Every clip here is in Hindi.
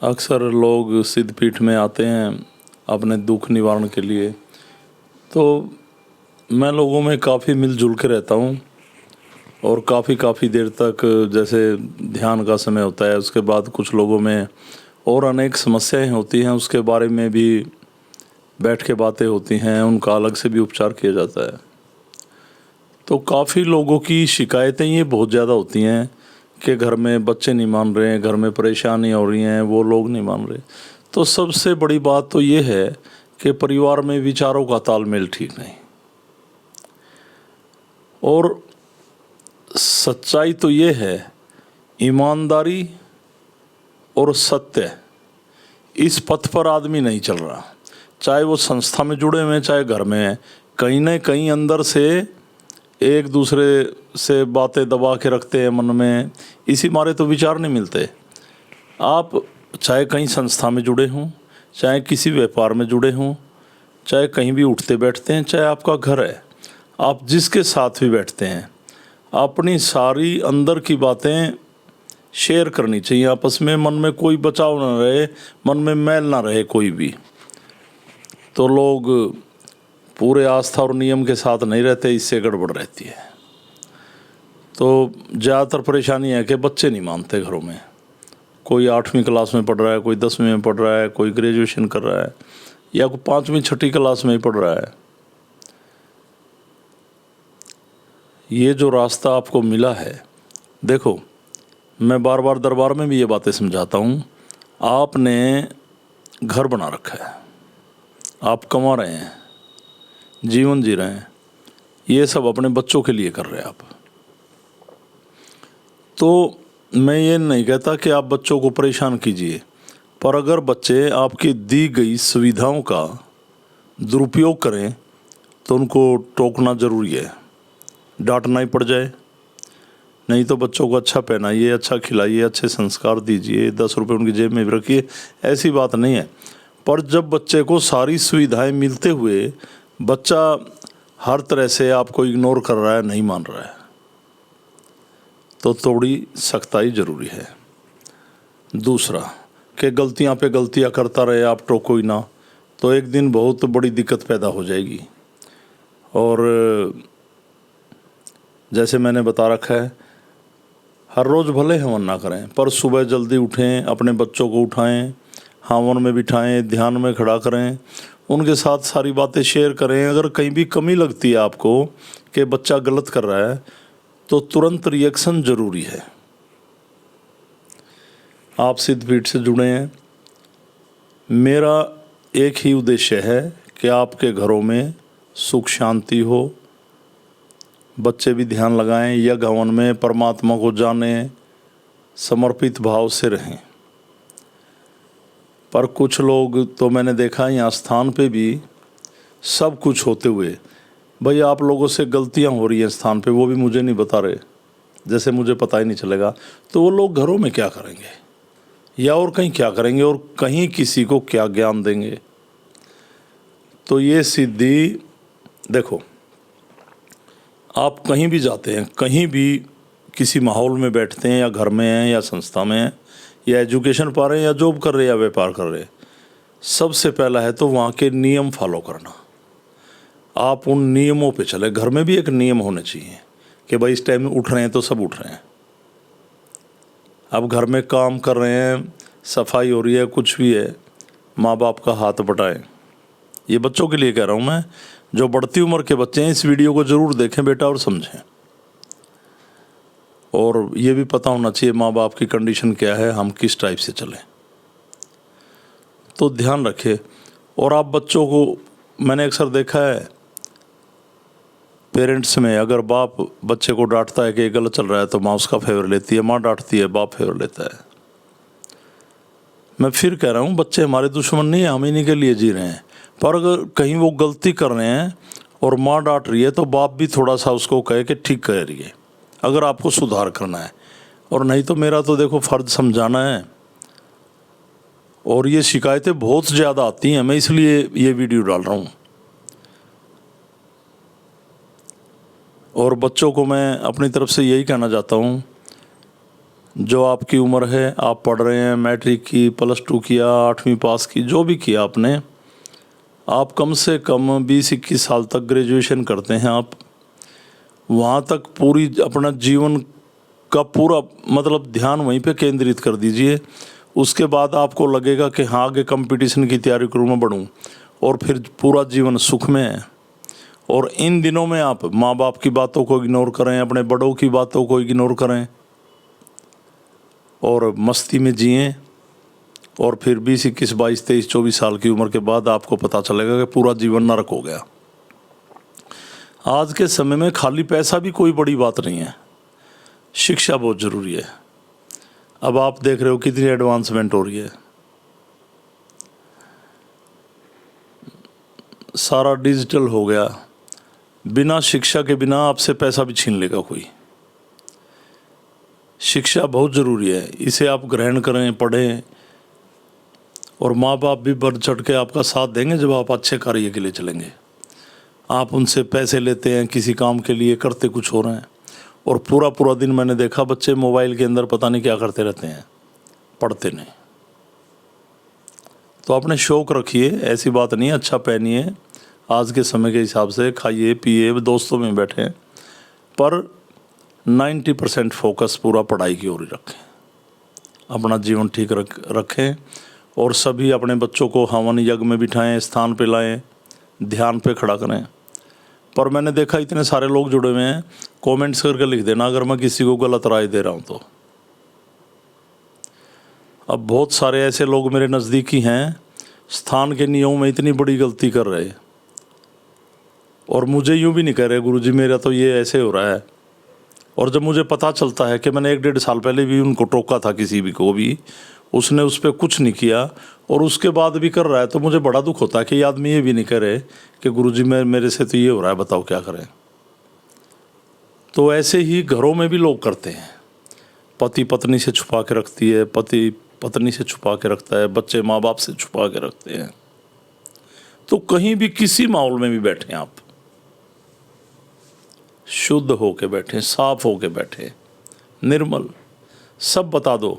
अक्सर लोग सिद्धपीठ में आते हैं अपने दुख निवारण के लिए। तो मैं लोगों में काफ़ी मिलजुल के रहता हूँ और काफ़ी देर तक जैसे ध्यान का समय होता है, उसके बाद कुछ लोगों में और अनेक समस्याएं होती हैं, उसके बारे में भी बैठ के बातें होती हैं, उनका अलग से भी उपचार किया जाता है। तो काफ़ी लोगों की शिकायतें ये बहुत ज़्यादा होती हैं कि घर में बच्चे नहीं मान रहे हैं, घर में परेशानी हो रही हैं, वो लोग नहीं मान रहे। तो सबसे बड़ी बात तो ये है कि परिवार में विचारों का तालमेल ठीक नहीं। और सच्चाई तो ये है, ईमानदारी और सत्य, इस पथ पर आदमी नहीं चल रहा। चाहे वो संस्था में जुड़े हुए हैं, चाहे घर में हैं, कहीं ना कहीं अंदर से एक दूसरे से बातें दबा के रखते हैं मन में, इसी मारे तो विचार नहीं मिलते। आप चाहे कहीं संस्था में जुड़े हों, चाहे किसी व्यापार में जुड़े हों, चाहे कहीं भी उठते बैठते हैं, चाहे आपका घर है, आप जिसके साथ भी बैठते हैं, अपनी सारी अंदर की बातें शेयर करनी चाहिए आपस में। मन में कोई बचाव ना रहे, मन में मैल ना रहे कोई भी। तो लोग पूरे आस्था और नियम के साथ नहीं रहते, इससे गड़बड़ रहती है। तो ज़्यादातर परेशानी है कि बच्चे नहीं मानते घरों में। कोई 8वीं क्लास में पढ़ रहा है, कोई 10वीं में पढ़ रहा है, कोई ग्रेजुएशन कर रहा है, या कोई 5वीं 6वीं क्लास में ही पढ़ रहा है। ये जो रास्ता आपको मिला है, देखो, मैं बार बार दरबार में भी ये बातें समझाता हूँ। आपने घर बना रखा है, आप कमा रहे हैं, जीवन जी रहे हैं, ये सब अपने बच्चों के लिए कर रहे हैं आप। तो मैं ये नहीं कहता कि आप बच्चों को परेशान कीजिए, पर अगर बच्चे आपकी दी गई सुविधाओं का दुरुपयोग करें तो उनको टोकना ज़रूरी है। डांटना ही पड़ जाए, नहीं तो बच्चों को अच्छा पहनाइए, अच्छा खिलाइए, अच्छे संस्कार दीजिए, 10 रुपये उनकी जेब में भी रखिए, ऐसी बात नहीं है। पर जब बच्चे को सारी सुविधाएं मिलते हुए बच्चा हर तरह से आपको इग्नोर कर रहा है, नहीं मान रहा है, तो थोड़ी सख्ताई ज़रूरी है। दूसरा कि गलतियां पे गलतियां करता रहे, आप टोको ही ना, तो एक दिन बहुत बड़ी दिक्कत पैदा हो जाएगी। और जैसे मैंने बता रखा है, हर रोज़ भले हवन ना करें, पर सुबह जल्दी उठें, अपने बच्चों को उठाएं, हवन में बिठाएं, ध्यान में खड़ा करें, उनके साथ सारी बातें शेयर करें। अगर कहीं भी कमी लगती है आपको कि बच्चा गलत कर रहा है, तो तुरंत रिएक्शन ज़रूरी है। आप सिद्धपीठ से जुड़े हैं, मेरा एक ही उद्देश्य है कि आपके घरों में सुख शांति हो, बच्चे भी ध्यान लगाएं, यज्ञ हवन में परमात्मा को जानें, समर्पित भाव से रहें। पर कुछ लोग तो मैंने देखा यहाँ स्थान पे भी सब कुछ होते हुए, भाई आप लोगों से गलतियाँ हो रही हैं स्थान पे, वो भी मुझे नहीं बता रहे, जैसे मुझे पता ही नहीं चलेगा। तो वो लोग घरों में क्या करेंगे, या और कहीं क्या करेंगे, और कहीं किसी को क्या ज्ञान देंगे। तो ये सिद्धि, देखो, आप कहीं भी जाते हैं, कहीं भी किसी माहौल में बैठते हैं, या घर में हैं, या संस्था में हैं, या एजुकेशन पा रहे हैं, या जॉब कर रहे हैं, या व्यापार कर रहे हैं, सबसे पहला है तो वहाँ के नियम फॉलो करना। आप उन नियमों पे चले। घर में भी एक नियम होने चाहिए कि भाई इस टाइम में उठ रहे हैं तो सब उठ रहे हैं। अब घर में काम कर रहे हैं, सफाई हो रही है, कुछ भी है, माँ बाप का हाथ बटाएं। ये बच्चों के लिए कह रहा हूँ मैं, जो बढ़ती उम्र के बच्चे हैं, इस वीडियो को ज़रूर देखें बेटा और समझें। और ये भी पता होना चाहिए माँ बाप की कंडीशन क्या है, हम किस टाइप से चलें, तो ध्यान रखें। और आप बच्चों को, मैंने अक्सर देखा है पेरेंट्स में, अगर बाप बच्चे को डांटता है कि ये गलत चल रहा है, तो माँ उसका फेवर लेती है, माँ डांटती है, बाप फेवर लेता है। मैं फिर कह रहा हूँ, बच्चे हमारे दुश्मन नहीं है, हम इन्हीं के लिए जी रहे हैं। पर अगर कहीं वो गलती कर रहे हैं और माँ डांट रही है, तो बाप भी थोड़ा सा उसको कहे कि ठीक कह रही है, अगर आपको सुधार करना है। और नहीं तो मेरा तो देखो फ़र्ज समझाना है। और ये शिकायतें बहुत ज़्यादा आती हैं, मैं इसलिए ये वीडियो डाल रहा हूँ। और बच्चों को मैं अपनी तरफ से यही कहना चाहता हूँ जो आपकी उम्र है, आप पढ़ रहे हैं, मैट्रिक की, +2 किया, 8वीं पास की, जो भी किया आपने, आप कम से कम 20-21 साल तक ग्रेजुएशन करते हैं आप, वहाँ तक पूरी अपना जीवन का पूरा मतलब ध्यान वहीं पे केंद्रित कर दीजिए। उसके बाद आपको लगेगा कि हाँ आगे कंपटीशन की तैयारी करूँ, मैं बढ़ूँ, और फिर पूरा जीवन सुख में है। और इन दिनों में आप माँ बाप की बातों को इग्नोर करें, अपने बड़ों की बातों को इग्नोर करें और मस्ती में जिएं, और फिर 20, 21, 22, 23, 24 साल की उम्र के बाद आपको पता चलेगा कि पूरा जीवन नरक हो गया। आज के समय में खाली पैसा भी कोई बड़ी बात नहीं है, शिक्षा बहुत ज़रूरी है। अब आप देख रहे हो कितनी एडवांसमेंट हो रही है, सारा डिजिटल हो गया, बिना शिक्षा के बिना आपसे पैसा भी छीन लेगा कोई। शिक्षा बहुत ज़रूरी है, इसे आप ग्रहण करें, पढ़ें, और माँ बाप भी बढ़ चढ़ के आपका साथ देंगे जब आप अच्छे कार्य के लिए चलेंगे। आप उनसे पैसे लेते हैं किसी काम के लिए, करते कुछ हो रहे हैं, और पूरा पूरा दिन मैंने देखा बच्चे मोबाइल के अंदर पता नहीं क्या करते रहते हैं, पढ़ते नहीं। तो अपने शौक़ रखिए, ऐसी बात नहीं, अच्छा पहनिए, आज के समय के हिसाब से खाइए पिए, दोस्तों में बैठें, पर 90% फोकस पूरा पढ़ाई की ओर ही रखें, अपना जीवन ठीक रखें, और सभी अपने बच्चों को हवन यज्ञ में बिठाएं, स्थान पे लाएं, ध्यान पे खड़ा करें। पर मैंने देखा इतने सारे लोग जुड़े हुए हैं, कमेंट्स करके लिख देना अगर मैं किसी को गलत राय दे रहा हूँ तो। अब बहुत सारे ऐसे लोग मेरे नज़दीकी हैं, स्थान के नियमों में इतनी बड़ी गलती कर रहे, और मुझे यूँ भी नहीं कह रहे गुरुजी मेरा तो ये ऐसे हो रहा है। और जब मुझे पता चलता है कि मैंने 1-1.5 साल पहले भी उनको टोका था, किसी भी को भी, उसने उस पर कुछ नहीं किया और उसके बाद भी कर रहा है, तो मुझे बड़ा दुख होता है कि ये आदमी ये भी नहीं करे कि गुरुजी मेरे से तो ये हो रहा है, बताओ क्या करें। तो ऐसे ही घरों में भी लोग करते हैं, पति पत्नी से छुपा के रखती है, पति पत्नी से छुपा के रखता है, बच्चे माँ बाप से छुपा के रखते हैं। तो कहीं भी किसी माहौल में भी बैठें आप, शुद्ध होके बैठें, साफ होके बैठें, निर्मल, सब बता दो।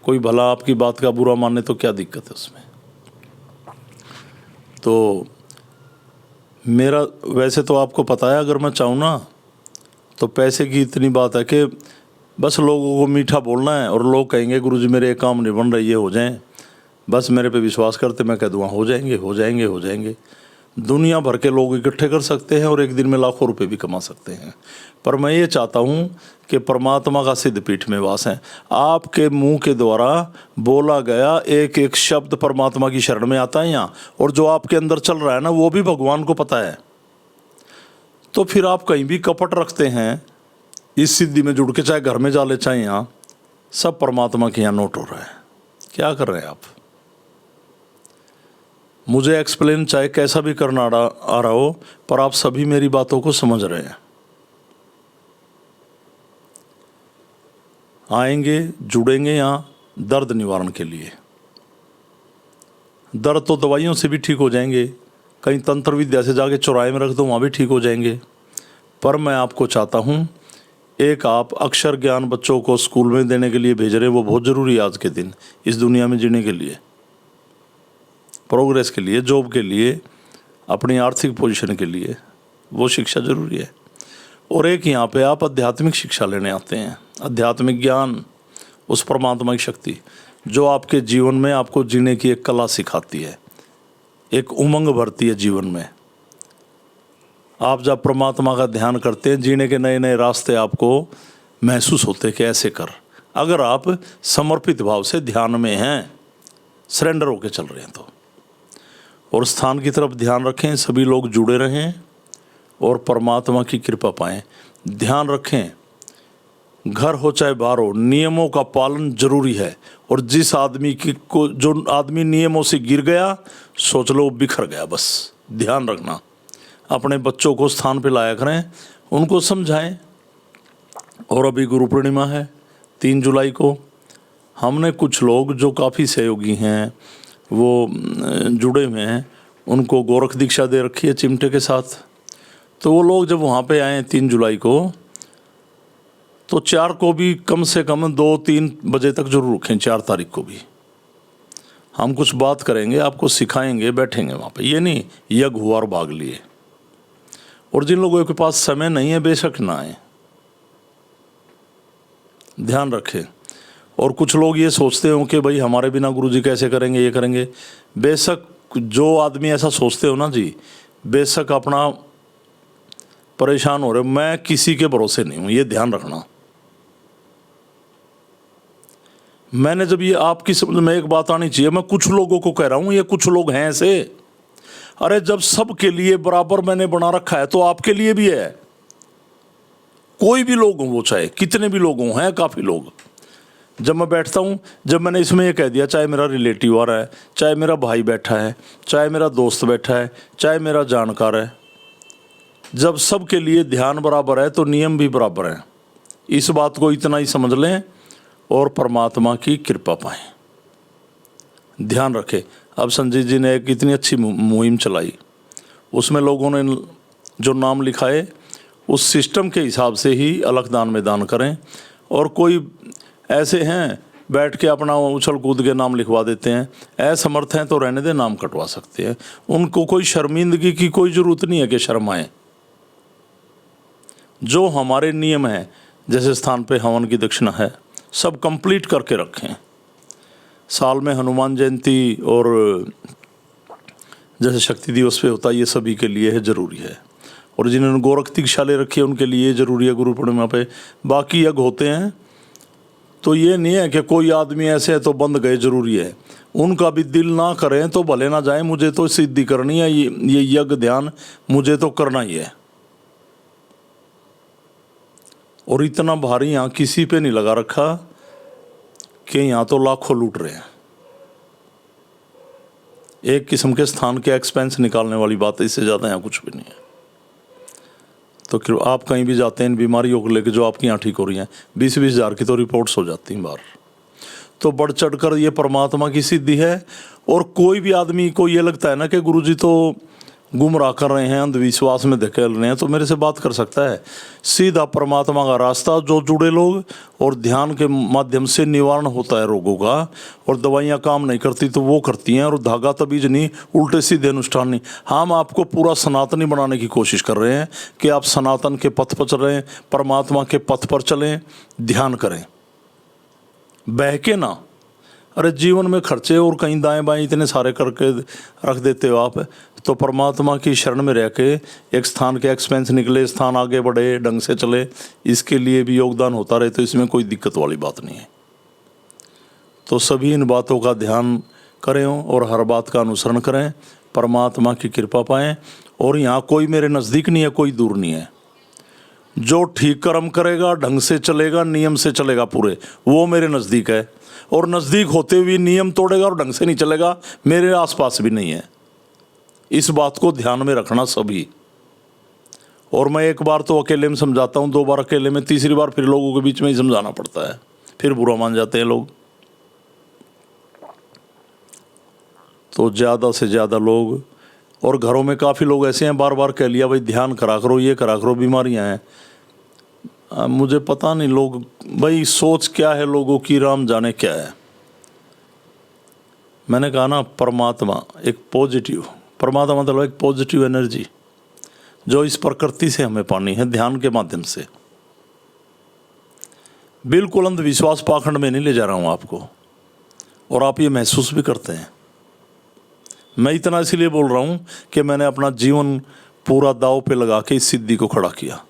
कोई भला आपकी बात का बुरा माने तो क्या दिक्कत है उसमें। तो मेरा वैसे तो आपको पता है, अगर मैं चाहूँ ना तो पैसे की इतनी बात है कि बस लोगों को मीठा बोलना है, और लोग कहेंगे गुरुजी मेरे एक काम नहीं बन रहे, ये हो जाएं, बस मेरे पे विश्वास करते, मैं कह दूँगा हो जाएंगे हो जाएंगे हो जाएंगे। दुनिया भर के लोग इकट्ठे कर सकते हैं और एक दिन में लाखों रुपए भी कमा सकते हैं, पर मैं ये चाहता हूँ कि परमात्मा का सिद्ध पीठ में वास है। आपके मुंह के द्वारा बोला गया एक एक शब्द परमात्मा की शरण में आता है यहाँ, और जो आपके अंदर चल रहा है ना वो भी भगवान को पता है। तो फिर आप कहीं भी कपट रखते हैं, इस सिद्धि में जुड़ के चाहे घर में जा ले चाहे यहाँ, सब परमात्मा के यहाँ नोट हो रहा है। क्या कर रहे हैं आप? मुझे एक्सप्लेन चाहे कैसा भी करना आ रहा हो, पर आप सभी मेरी बातों को समझ रहे हैं। आएंगे, जुड़ेंगे यहाँ दर्द निवारण के लिए। दर्द तो दवाइयों से भी ठीक हो जाएंगे, कहीं तंत्र विद्या से जाके चौराहे में रख दो, वहाँ भी ठीक हो जाएंगे। पर मैं आपको चाहता हूँ, एक आप अक्षर ज्ञान बच्चों को स्कूल में देने के लिए भेज रहे हैं, वो बहुत ज़रूरी है आज के दिन, इस दुनिया में जीने के लिए, प्रोग्रेस के लिए, जॉब के लिए, अपनी आर्थिक पोजीशन के लिए, वो शिक्षा ज़रूरी है। और एक यहाँ पे आप आध्यात्मिक शिक्षा लेने आते हैं, आध्यात्मिक ज्ञान, उस परमात्मा की शक्ति जो आपके जीवन में आपको जीने की एक कला सिखाती है, एक उमंग भरती है जीवन में। आप जब परमात्मा का ध्यान करते हैं, जीने के नए नए रास्ते आपको महसूस होते हैं कि ऐसे कर, अगर आप समर्पित भाव से ध्यान में हैं, सरेंडर होकर चल रहे हैं तो। और स्थान की तरफ ध्यान रखें, सभी लोग जुड़े रहें और परमात्मा की कृपा पाएं। ध्यान रखें, घर हो चाहे बाहर हो, नियमों का पालन जरूरी है। और जिस आदमी को जो आदमी नियमों से गिर गया, सोच लो बिखर गया। बस ध्यान रखना, अपने बच्चों को स्थान पे लाया करें, उनको समझाएं। और अभी गुरु पूर्णिमा है 3 जुलाई को, हमने कुछ लोग जो काफ़ी सहयोगी हैं, वो जुड़े हुए हैं, उनको गोरख दीक्षा दे रखी है चिमटे के साथ। तो वो लोग जब वहाँ पे आए 3 जुलाई को, तो 4 को भी कम से कम 2-3 बजे तक जरूर रखें। 4 तारीख को भी हम कुछ बात करेंगे, आपको सिखाएंगे, बैठेंगे वहाँ पे। ये नहीं यज्ञ हुआ और भाग लिए। और जिन लोगों के पास समय नहीं है बेशक ना आए, ध्यान रखें। और कुछ लोग ये सोचते हो कि भाई हमारे बिना गुरुजी कैसे करेंगे, ये करेंगे। बेशक जो आदमी ऐसा सोचते हो ना जी, बेशक अपना परेशान हो रहे हो। मैं किसी के भरोसे नहीं हूँ, ये ध्यान रखना। मैंने जब ये आपकी समझ में एक बात आनी चाहिए, मैं कुछ लोगों को कह रहा हूँ, ये कुछ लोग हैं ऐसे। अरे जब सबके लिए बराबर मैंने बना रखा है तो आपके लिए भी है। कोई भी लोग हों, वो चाहे कितने भी लोग हों, हैं काफ़ी लोग। जब मैं बैठता हूँ, जब मैंने इसमें ये कह दिया, चाहे मेरा रिलेटिव आ रहा है, चाहे मेरा भाई बैठा है, चाहे मेरा दोस्त बैठा है, चाहे मेरा जानकार है, जब सबके लिए ध्यान बराबर है तो नियम भी बराबर हैं। इस बात को इतना ही समझ लें और परमात्मा की कृपा पाएं। ध्यान रखें। अब संजय जी ने एक इतनी अच्छी मुहिम चलाई, उसमें लोगों ने जो नाम लिखाए उस सिस्टम के हिसाब से ही अलगदान में दान करें। और कोई ऐसे हैं बैठ के अपना उछल कूद के नाम लिखवा देते हैं, असमर्थ हैं तो रहने दे, नाम कटवा सकते हैं। उनको कोई शर्मिंदगी की कोई ज़रूरत नहीं है कि शर्माएं। जो हमारे नियम हैं, जैसे स्थान पे हवन की दक्षिणा है, सब कंप्लीट करके रखें। साल में हनुमान जयंती और जैसे शक्ति दिवस पे होता है, ये सभी के लिए है, ज़रूरी है। और जिन्होंने गोरख दीक्षा ले रखी है उनके लिए ज़रूरी है गुरु पूर्णिमा पे। बाकी यज्ञ होते हैं तो ये नहीं है कि कोई आदमी ऐसे है तो बंद गए, ज़रूरी है। उनका भी दिल ना करें तो भले ना जाए, मुझे तो सिद्धि करनी है, ये यज्ञ ध्यान मुझे तो करना ही है। और इतना भारी यहाँ किसी पे नहीं लगा रखा कि यहाँ तो लाखों लूट रहे हैं। एक किस्म के स्थान के एक्सपेंस निकालने वाली बात है, इससे ज़्यादा यहाँ कुछ भी नहीं है। तो आप कहीं भी जाते हैं इन बीमारियों को लेकर जो आपकी यहाँ ठीक हो रही हैं, 20-20 हज़ार की तो रिपोर्ट्स हो जाती हैं बाहर। तो बढ़ चढ़ कर ये परमात्मा की सिद्धि है। और कोई भी आदमी को ये लगता है ना कि गुरुजी तो गुमराह कर रहे हैं, अंधविश्वास में धकेल रहे हैं, तो मेरे से बात कर सकता है। सीधा परमात्मा का रास्ता, जो जुड़े लोग, और ध्यान के माध्यम से निवारण होता है रोगों का। और दवाइयाँ काम नहीं करती तो वो करती हैं, और धागा तबीज नहीं, उल्टे सीधे अनुष्ठान नहीं। हम आपको पूरा सनातनी बनाने की कोशिश कर रहे हैं कि आप सनातन के पथ पर चलें, परमात्मा के पथ पर चलें, ध्यान करें, बहके ना। अरे जीवन में खर्चे और कहीं दाएं बाएं इतने सारे करके रख देते हो आप। तो परमात्मा की शरण में रह के एक स्थान के एक्सपेंस निकले, स्थान आगे बढ़े, ढंग से चले, इसके लिए भी योगदान होता रहे, तो इसमें कोई दिक्कत वाली बात नहीं है। तो सभी इन बातों का ध्यान करें और हर बात का अनुसरण करें, परमात्मा की कृपा पाएँ। और यहाँ कोई मेरे नज़दीक नहीं है, कोई दूर नहीं है। जो ठीक कर्म करेगा, ढंग से चलेगा, नियम से चलेगा पूरे, वो मेरे नज़दीक है। और नज़दीक होते हुए नियम तोड़ेगा और ढंग से नहीं चलेगा, मेरे आसपास भी नहीं है। इस बात को ध्यान में रखना सभी। और मैं एक बार तो अकेले में समझाता हूँ, 2 बार अकेले में, तीसरी बार फिर लोगों के बीच में ही समझाना पड़ता है, फिर बुरा मान जाते हैं लोग। तो ज़्यादा से ज़्यादा लोग, और घरों में काफ़ी लोग ऐसे हैं, बार बार कह लिया भाई ध्यान करा करो, ये करा करो, बीमारियां हैं। मुझे पता नहीं लोग भाई सोच क्या है लोगों की, राम जाने क्या है। मैंने कहा ना, परमात्मा एक पॉजिटिव, परमात्मा मतलब एक पॉजिटिव एनर्जी जो इस प्रकृति से हमें पानी है, ध्यान के माध्यम से। बिल्कुल अंधविश्वास पाखंड में नहीं ले जा रहा हूँ आपको, और आप ये महसूस भी करते हैं। मैं इतना इसीलिए बोल रहा हूँ कि मैंने अपना जीवन पूरा दांव पे लगा के इस सिद्धि को खड़ा किया।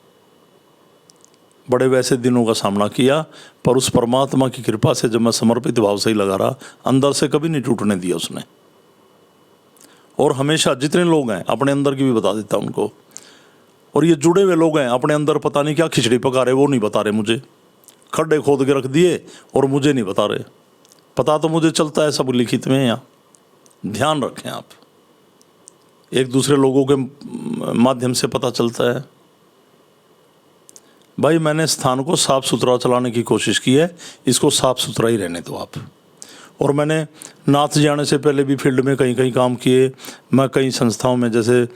बड़े वैसे दिनों का सामना किया, पर उस परमात्मा की कृपा से जब मैं समर्पित भाव से ही लगा रहा, अंदर से कभी नहीं टूटने दिया उसने। और हमेशा जितने लोग हैं, अपने अंदर की भी बता देता उनको। और ये जुड़े हुए लोग हैं, अपने अंदर पता नहीं क्या खिचड़ी पका रहे, वो नहीं बता रहे मुझे, खड्डे खोद के रख दिए और मुझे नहीं बता रहे। पता तो मुझे चलता है, सब लिखित में है यहाँ। ध्यान रखें आप, एक दूसरे लोगों के माध्यम से पता चलता है। भाई मैंने स्थान को साफ़ सुथरा चलाने की कोशिश की है, इसको साफ़ सुथरा ही रहने दो आप। और मैंने नाथ जाने से पहले भी फील्ड में कहीं कहीं काम किए। मैं कई संस्थाओं में, जैसे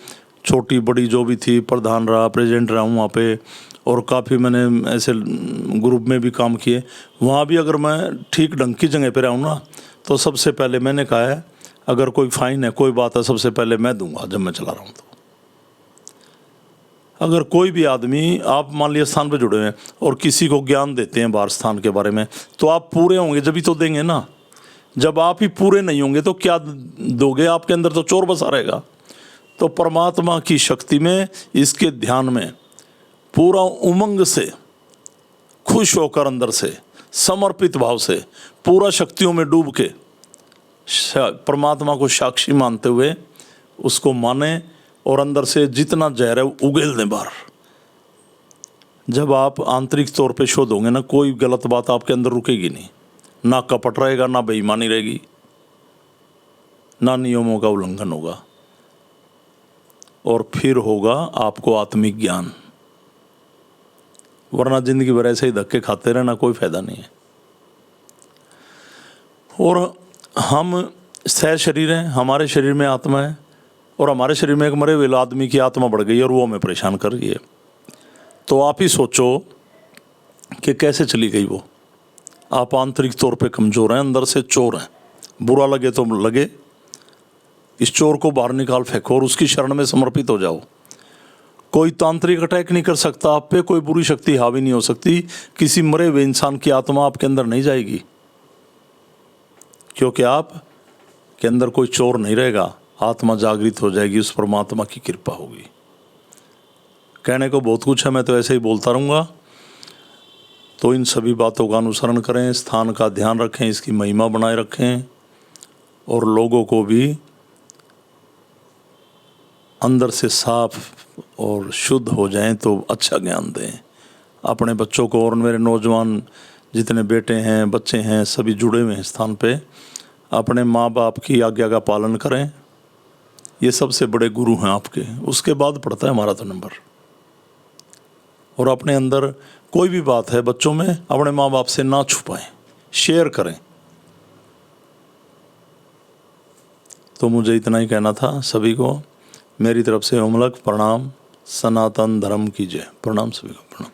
छोटी बड़ी जो भी थी, प्रधान रहा, प्रेसिडेंट रहा हूँ वहाँ पे। और काफ़ी मैंने ऐसे ग्रुप में भी काम किए। वहाँ भी अगर मैं ठीक ढंग की जगह पर रहूँ ना, तो सबसे पहले मैंने कहा है, अगर कोई फाइन है, कोई बात है, सबसे पहले मैं दूंगा जब मैं चला रहा हूँ। तो अगर कोई भी आदमी, आप मान लिया स्थान पे जुड़े हुए हैं और किसी को ज्ञान देते हैं बाहर स्थान के बारे में, तो आप पूरे होंगे जब ही तो देंगे ना। जब आप ही पूरे नहीं होंगे तो क्या दोगे? आपके अंदर तो चोर बसा रहेगा। तो परमात्मा की शक्ति में, इसके ध्यान में पूरा उमंग से, खुश होकर, अंदर से समर्पित भाव से, पूरा शक्तियों में डूब के परमात्मा को साक्षी मानते हुए उसको माने, और अंदर से जितना जहर है उगेल दें बाहर। जब आप आंतरिक तौर पे शुद्ध होंगे ना, कोई गलत बात आपके अंदर रुकेगी नहीं, ना कपट रहेगा, ना बेईमानी रहेगी, ना नियमों का उल्लंघन होगा, और फिर होगा आपको आत्मिक ज्ञान। वरना जिंदगी भर ऐसे ही धक्के खाते रहना कोई फायदा नहीं है। और हम सह शरीर हैं, हमारे शरीर में आत्मा है, और हमारे शरीर में एक मरे हुए आदमी की आत्मा बढ़ गई और वो हमें परेशान कर रही है। तो आप ही सोचो कि कैसे चली गई वो। आप आंतरिक तौर पे कमज़ोर हैं, अंदर से चोर हैं। बुरा लगे तो लगे, इस चोर को बाहर निकाल फेंको और उसकी शरण में समर्पित हो जाओ। कोई तांत्रिक अटैक नहीं कर सकता आप पे, कोई बुरी शक्ति हावी नहीं हो सकती। किसी मरे हुए इंसान की आत्मा आपके अंदर नहीं जाएगी, क्योंकि आप के अंदर कोई चोर नहीं रहेगा। आत्मा जागृत हो जाएगी, उस परमात्मा की कृपा होगी। कहने को बहुत कुछ है, मैं तो ऐसे ही बोलता रहूँगा। तो इन सभी बातों का अनुसरण करें, स्थान का ध्यान रखें, इसकी महिमा बनाए रखें, और लोगों को भी अंदर से साफ और शुद्ध हो जाएं तो अच्छा ज्ञान दें अपने बच्चों को। और मेरे नौजवान जितने बेटे हैं, बच्चे हैं, सभी जुड़े हुए हैं स्थान पे, अपने माँ बाप की आज्ञा का पालन करें। ये सबसे बड़े गुरु हैं आपके, उसके बाद पड़ता है हमारा तो नंबर। और अपने अंदर कोई भी बात है बच्चों में, अपने माँ बाप से ना छुपाएं, शेयर करें। तो मुझे इतना ही कहना था सभी को। मेरी तरफ से ओम लक प्रणाम। सनातन धर्म की जय। प्रणाम सभी को, प्रणाम।